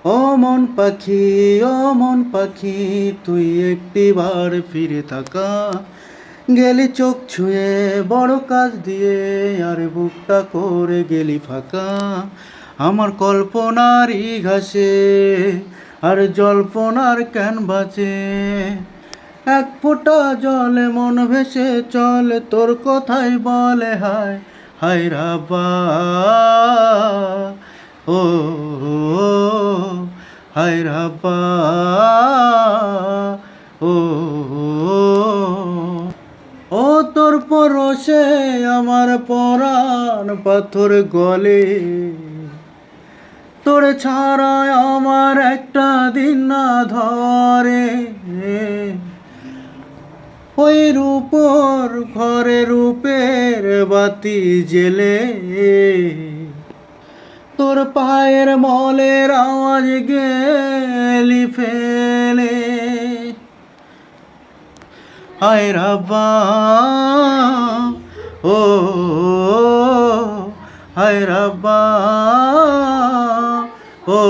ও মন পাখি, ও মন পাখি, তুই একটিবার ফিরে তাকা। গেলি চোখ ছুঁয়ে বড় কাজ দিয়ে, আর বুকটা করে গেলি ফাঁকা। আমার কল্পনারই ঘাসে আর জল্পনার ক্যানভাসে এক ফোঁটা জলে মন ভেসে চলে, তোর কথাই বলে হায় হায় রাবা। ও হায় রাবা। ও ও তোর পরশে আমার পরাণ পাথর গলে, তোরে ছাড়ায় আমার একটা দিন না ধরে। ওই রূপর ঘরে রূপের বাতি জেলে, তোর পায়ের মলের আওয়াজ গেলি ফেলে। হায় রাব্বা, ও হায় রাব্বা, ও